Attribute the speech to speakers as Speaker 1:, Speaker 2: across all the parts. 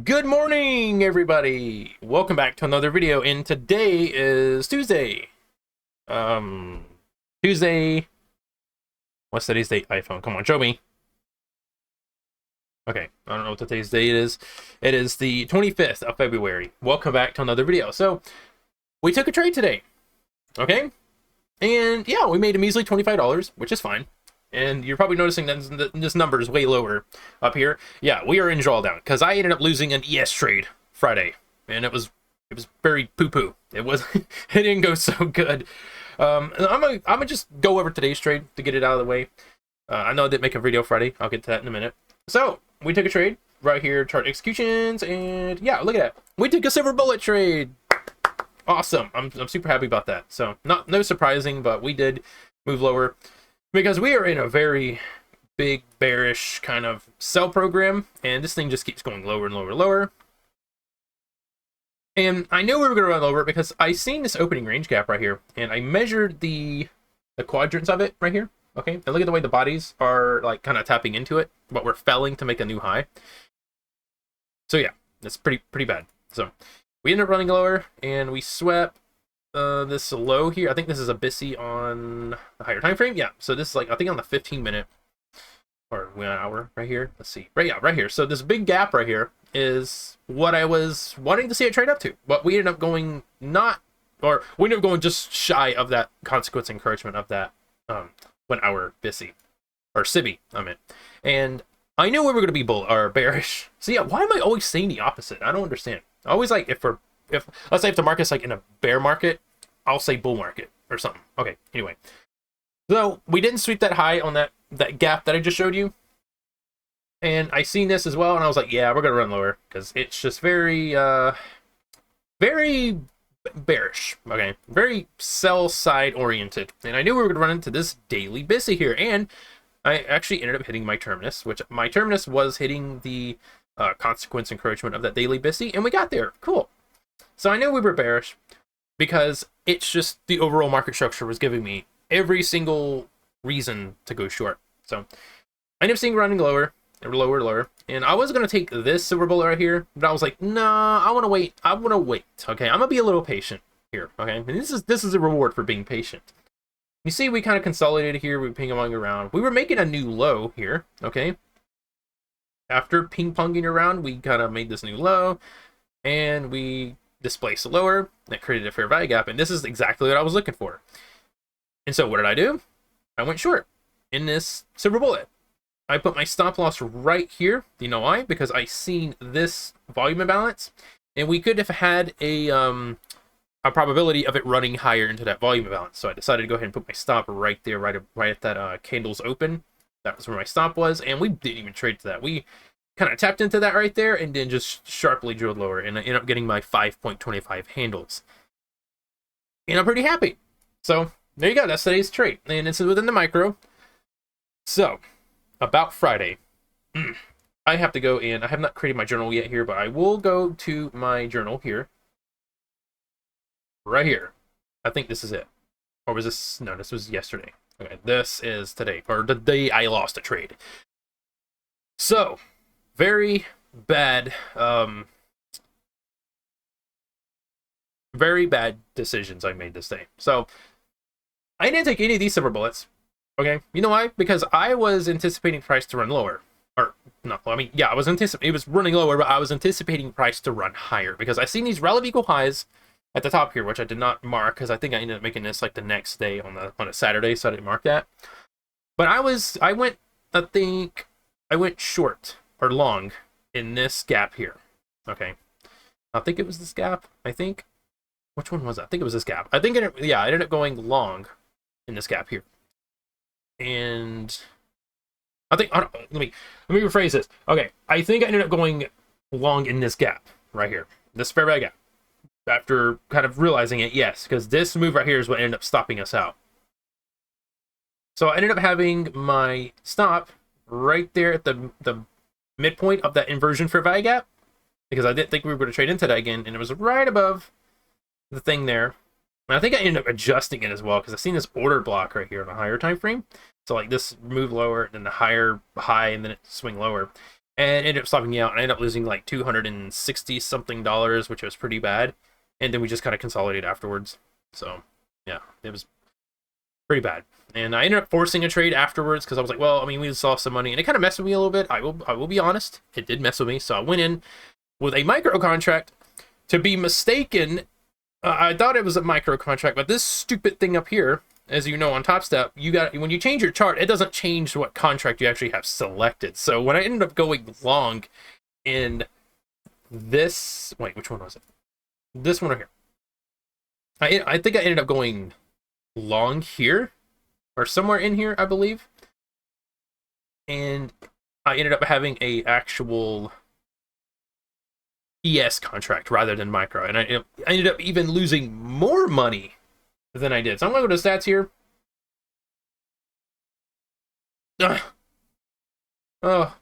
Speaker 1: Good morning, everybody. Welcome back to another video, and today is Tuesday. Um, Tuesday. What's today's date? iPhone, come on, show me. Okay, I don't know what today's date is. It is the 25th of February. Welcome back to another video. So, we took a trade today, okay? And yeah, we made a measly $25, which is fine. And you're probably noticing that this number is way lower up here. Yeah, we are in Drawdown because I ended up losing an ES trade Friday, and it was very poo-poo. It was it didn't go so good. I'm gonna just go over today's trade to get it out of the way. I know I didn't make a video Friday. I'll get to that in a minute. So we took a trade right here, chart executions, and yeah, look at that. We took a silver bullet trade. Awesome. I'm super happy about that. So no surprising, but we did move lower, because we are in a very big bearish kind of sell program, and this thing just keeps going lower and lower and lower. And I knew we were going to run lower because I seen this opening range gap right here, and I measured the quadrants of it right here. Okay, and look at the way the bodies are like kind of tapping into it, but we're felling to make a new high. So yeah, that's pretty bad. So we ended up running lower, and we swept this low here. I think this is a BISI on the higher time frame. Yeah, so this is like, I think on the 15-minute or 1 hour right here. Let's see. Right here. So this big gap right here is what I was wanting to see it trade up to, but we ended up going we ended up going just shy of that consequence encouragement of that 1 hour BISI or SIBI, I meant. And I knew we were going to be bull or bearish. So yeah, why am I always saying the opposite? I don't understand. I always like, if let's say if the market's like in a bear market, I'll say bull market or something. Okay, anyway. So we didn't sweep that high on that gap that I just showed you. And I seen this as well, and I was like, yeah, we're gonna run lower because it's just very very bearish. Okay, very sell side oriented. And I knew we were gonna run into this daily BISI here, and I actually ended up hitting my terminus, which my terminus was hitting the consequence encouragement of that daily BISI, and we got there. Cool. So I knew we were bearish because it's just the overall market structure was giving me every single reason to go short. So I ended up seeing running lower, and I was going to take this silver bullet right here, but I was like, nah, I want to wait. Okay, I'm going to be a little patient here, okay? And this is a reward for being patient. You see, we kind of consolidated here. We were ping-ponging around. We were making a new low here, okay? After ping-ponging around, we kind of made this new low, and we displaced the lower. That created a fair value gap, and this is exactly what I was looking for. And so what did I do? I went short in this silver bullet. I put my stop loss right here. Do you know why? Because I seen this volume imbalance, and we could have had a probability of it running higher into that volume imbalance. So I decided to go ahead and put my stop right there, right at that candles open. That was where my stop was, and we didn't even trade to that. We kind of tapped into that right there, and then just sharply drilled lower, and I ended up getting my 5.25 handles. And I'm pretty happy. So there you go. That's today's trade, and it's within the micro. So about Friday, I have to go in. I have not created my journal yet here, but I will go to my journal here. Right here. I think this is it. Or was this? No, this was yesterday. Okay, this is today, or the day I lost a trade. So, very bad decisions I made this day. So I didn't take any of these silver bullets. Okay, you know why? Because I was anticipating price to run lower. Or not, I mean, yeah, it was running lower, but I was anticipating price to run higher because I seen these relative equal highs at the top here, which I did not mark because I think I ended up making this like the next day on a Saturday, so I didn't mark that. But I went short or long in this gap here. Okay, I think it was this gap. Which one was that? I think it was this gap. I ended up going long in this gap here. And I think, let me rephrase this. Okay, I think I ended up going long in this gap right here, this fair value gap. After kind of realizing it, yes, because this move right here is what ended up stopping us out. So I ended up having my stop right there at the midpoint of that inversion fair value gap, because I didn't think we were going to trade into that again, and it was right above the thing there. And I think I ended up adjusting it as well, because I've seen this order block right here on a higher time frame. So like this move lower, then the higher high, and then it swing lower. and it ended up stopping me out, and I ended up losing like 260 something dollars, which was pretty bad. And then we just kind of consolidated afterwards. So yeah, it was pretty bad. And I ended up forcing a trade afterwards because I was like, well, I mean, we lost some money, and it kind of messed with me a little bit. I will be honest, it did mess with me. So I went in with a micro contract. To be mistaken, I thought it was a micro contract, but this stupid thing up here, as you know, on Top Step, you got, when you change your chart, it doesn't change what contract you actually have selected. So when I ended up going long in this, wait, which one was it? This one right here. I think I ended up going long here, or somewhere in here, I believe. And I ended up having a actual ES contract rather than micro, and I ended up even losing more money than I did. So I'm gonna go to stats here. Ugh. Oh,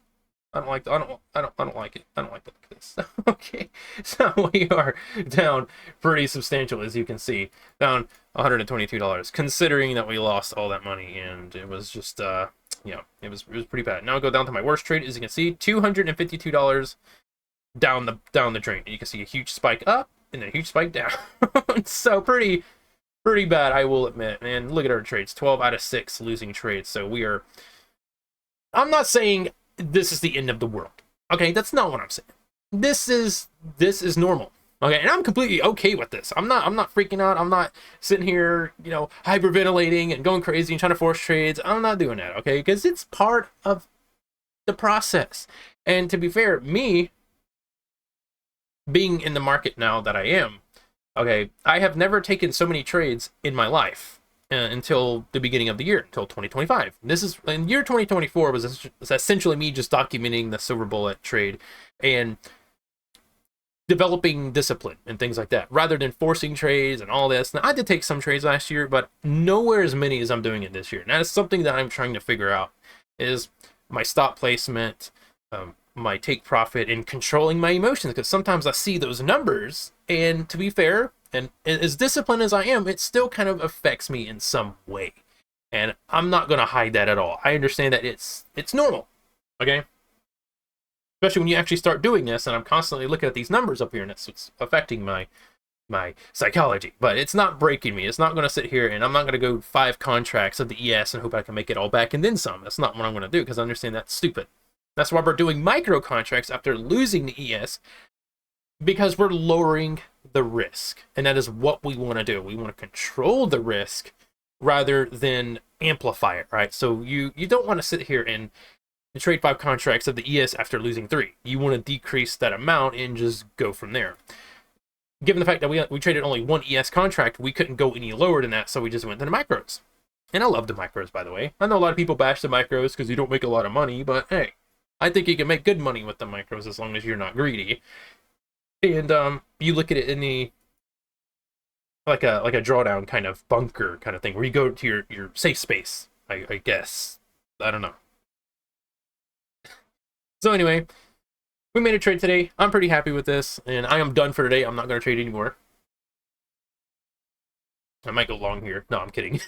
Speaker 1: I don't like. I don't like it. I don't like this. Okay, so we are down pretty substantial, as you can see, down $122, considering that we lost all that money, and it was just it was pretty bad. Now I'll go down to my worst trade. As you can see, $252 down the drain. And you can see a huge spike up and then a huge spike down. So pretty bad, I will admit. And look at our trades, 12 out of 6 losing trades. So we are, I'm not saying this is the end of the world. Okay, that's not what I'm saying. This is normal. Okay, and I'm completely okay with this. I'm not freaking out. I'm not sitting here, hyperventilating and going crazy and trying to force trades. I'm not doing that, okay? Because it's part of the process. And to be fair, me being in the market now that I am, okay, I have never taken so many trades in my life until the beginning of the year, until 2025. This is, in year 2024 was essentially me just documenting the silver bullet trade and developing discipline and things like that, rather than forcing trades and all this. Now, I did take some trades last year, but nowhere as many as I'm doing it this year. And that is something that I'm trying to figure out, is my stop placement, my take profit, and controlling my emotions, because sometimes I see those numbers, and to be fair, and as disciplined as I am, it still kind of affects me in some way, and I'm not going to hide that at all. I understand that it's normal, okay? Especially when you actually start doing this, and I'm constantly looking at these numbers up here, and it's what's affecting my psychology. But it's not breaking me. It's not going to sit here, and I'm not going to go 5 contracts of the ES and hope I can make it all back and then some. That's not what I'm going to do, because I understand that's stupid. That's why we're doing micro contracts after losing the ES, because we're lowering the risk. And that is what we want to do. We want to control the risk rather than amplify it, right? So you don't want to sit here and trade 5 contracts of the ES after losing 3. You want to decrease that amount and just go from there. Given the fact that we traded only 1 ES contract, we couldn't go any lower than that, so we just went to the micros. And I love the micros, by the way. I know a lot of people bash the micros because you don't make a lot of money, but hey, I think you can make good money with the micros as long as you're not greedy. And you look at it in the like a drawdown kind of bunker kind of thing, where you go to your safe space, I guess. I don't know. So anyway, we made a trade today. I'm pretty happy with this, and I am done for today. I'm not going to trade anymore. I might go long here. No, I'm kidding.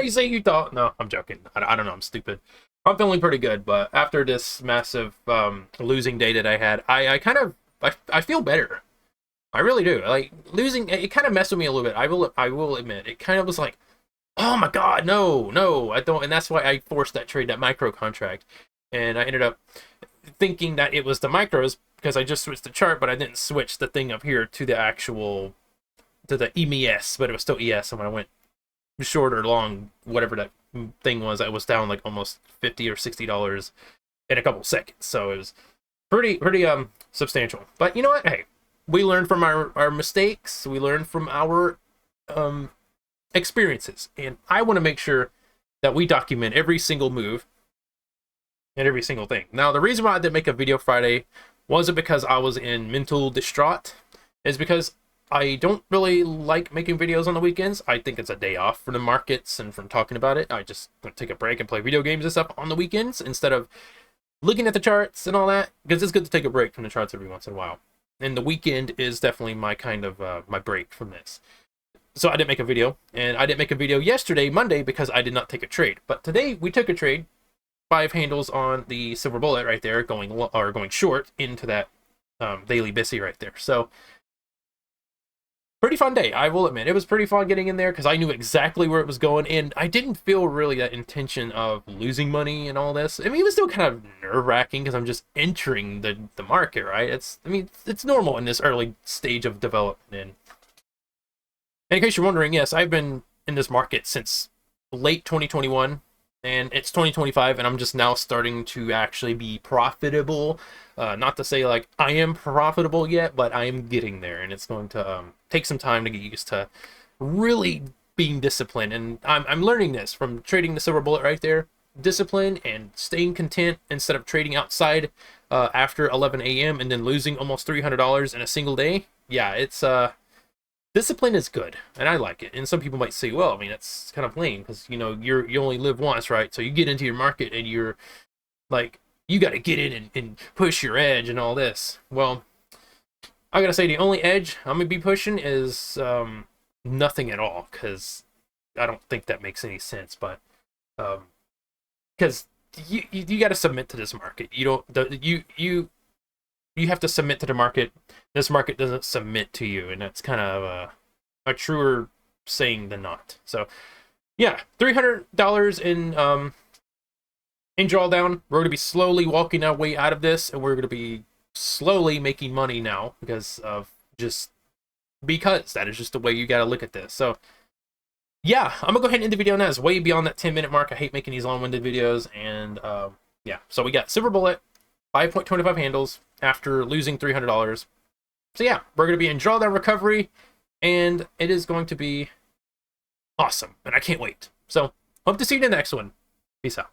Speaker 1: You say you thought? No, I'm joking. I don't know. I'm stupid. I'm feeling pretty good, but after this massive losing day that I had, I feel better. I really do. Like, losing, it kind of messed with me a little bit. I will admit, it kind of was like, oh my god, no, I don't. And that's why I forced that trade, that micro contract, and I ended up thinking that it was the micros because I just switched the chart, but I didn't switch the thing up here to the actual, to the EMS, but it was still ES. And when I went short or long, whatever that thing was, I was down like almost $50 or $60 in a couple seconds. So it was pretty substantial. But you know what? Hey, we learn from our mistakes. We learn from our experiences, and I want to make sure that we document every single move and every single thing. Now, the reason why I didn't make a video Friday wasn't because I was in mental distraught. It's because I don't really like making videos on the weekends. I think it's a day off from the markets and from talking about it. I just take a break and play video games and stuff on the weekends instead of looking at the charts and all that, because it's good to take a break from the charts every once in a while. And the weekend is definitely my kind of my break from this. So I didn't make a video, and I didn't make a video yesterday, Monday, because I did not take a trade. But today we took a trade, 5 handles on the silver bullet right there, going short into that daily Bissy right there. So pretty fun day, I will admit. It was pretty fun getting in there because I knew exactly where it was going, and I didn't feel really that intention of losing money and all this. I mean, it was still kind of nerve-wracking because I'm just entering the market, right? It's normal in this early stage of development. And in case you're wondering, yes, I've been in this market since late 2021, and it's 2025, and I'm just now starting to actually be profitable. Not to say like I am profitable yet, but I am getting there, and it's going to take some time to get used to really being disciplined. And I'm learning this from trading the silver bullet right there. Discipline and staying content instead of trading outside after 11 a.m. and then losing almost $300 in a single day. Yeah, it's discipline is good, and I like it. And some people might say, well, I mean, that's kind of lame because, you know, you only live once, right? So you get into your market and you're like, you got to get in and push your edge and all this. Well, I got to say the only edge I'm going to be pushing is nothing at all, because I don't think that makes any sense. But because you got to submit to this market. You have to submit to the market. This market doesn't submit to you, and that's kind of a truer saying than not. So yeah, $300 in drawdown. We're going to be slowly walking our way out of this, and we're going to be slowly making money now because that is just the way you got to look at this. So yeah, I'm gonna go ahead and end the video now. It's way beyond that 10-minute mark. I hate making these long-winded videos. And yeah, so we got silver bullet, 5.25 handles after losing $300. So yeah, we're gonna be in drawdown recovery, and it is going to be awesome, and I can't wait. So hope to see you in the next one. Peace out.